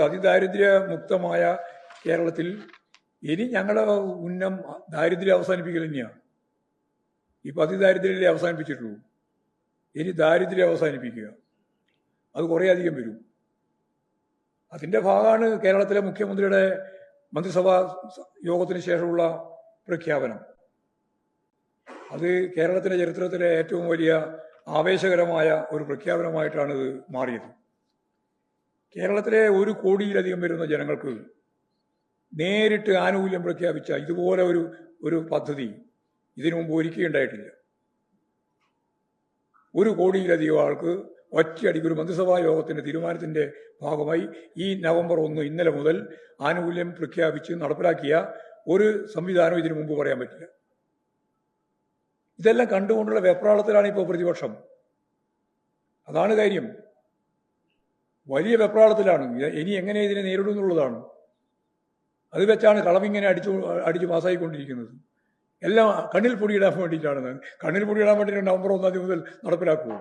അതിദാരിദ്ര്യമുക്തമായ കേരളത്തിൽ ഇനി ഞങ്ങളുടെ ഉന്നം ദാരിദ്ര്യം അവസാനിപ്പിക്കൽ തന്നെയാണ്. ഇപ്പം അതിദാരിദ്ര്യമല്ലേ അവസാനിപ്പിച്ചിട്ടുള്ളൂ. ഇനി ദാരിദ്ര്യം അവസാനിപ്പിക്കുക, അത് കുറേ അധികം വരും. അതിൻ്റെ ഭാഗമാണ് കേരളത്തിലെ മുഖ്യമന്ത്രിയുടെ മന്ത്രിസഭാ യോഗത്തിന് ശേഷമുള്ള പ്രഖ്യാപനം. അത് കേരളത്തിൻ്റെ ചരിത്രത്തിലെ ഏറ്റവും വലിയ ആവേശകരമായ ഒരു പ്രഖ്യാപനമായിട്ടാണ് ഇത് മാറിയത്. കേരളത്തിലെ 1 കോടിയിലധികം വരുന്ന ജനങ്ങൾക്ക് നേരിട്ട് ആനുകൂല്യം പ്രഖ്യാപിച്ച ഇതുപോലെ ഒരു പദ്ധതി ഇതിനു മുമ്പ് ഒരുക്കിയുണ്ടായിട്ടില്ല. 1 കോടിയിലധികം ആൾക്ക് ഒറ്റയടിക്ക് ഒരു മന്ത്രിസഭാ യോഗത്തിൻ്റെ തീരുമാനത്തിൻ്റെ ഭാഗമായി ഈ നവംബർ 1 ഇന്നലെ മുതൽ ആനുകൂല്യം പ്രഖ്യാപിച്ച് നടപ്പിലാക്കിയ ഒരു സംവിധാനം ഇതിനു മുമ്പ് പറയാൻ പറ്റില്ല. ഇതെല്ലാം കണ്ടുകൊണ്ടുള്ള വെപ്രാളത്തിലാണ് ഇപ്പോൾ പ്രതിപക്ഷം. അതാണ് കാര്യം. വലിയ വെപ്രാളത്തിലാണ്. ഇനി എങ്ങനെ ഇതിനെ നേരിടും എന്നുള്ളതാണ്. അത് വെച്ചാണ് കളവിങ്ങനെ അടിച്ച് പാസ്സായിക്കൊണ്ടിരിക്കുന്നത്. എല്ലാം കണ്ണിൽ പൊടിയിടാൻ വേണ്ടിയിട്ടാണ്. കണ്ണിൽ പൊടിയിടാൻ വേണ്ടിയിട്ട് നവംബർ 1 മുതൽ നടപ്പിലാക്കുമോ?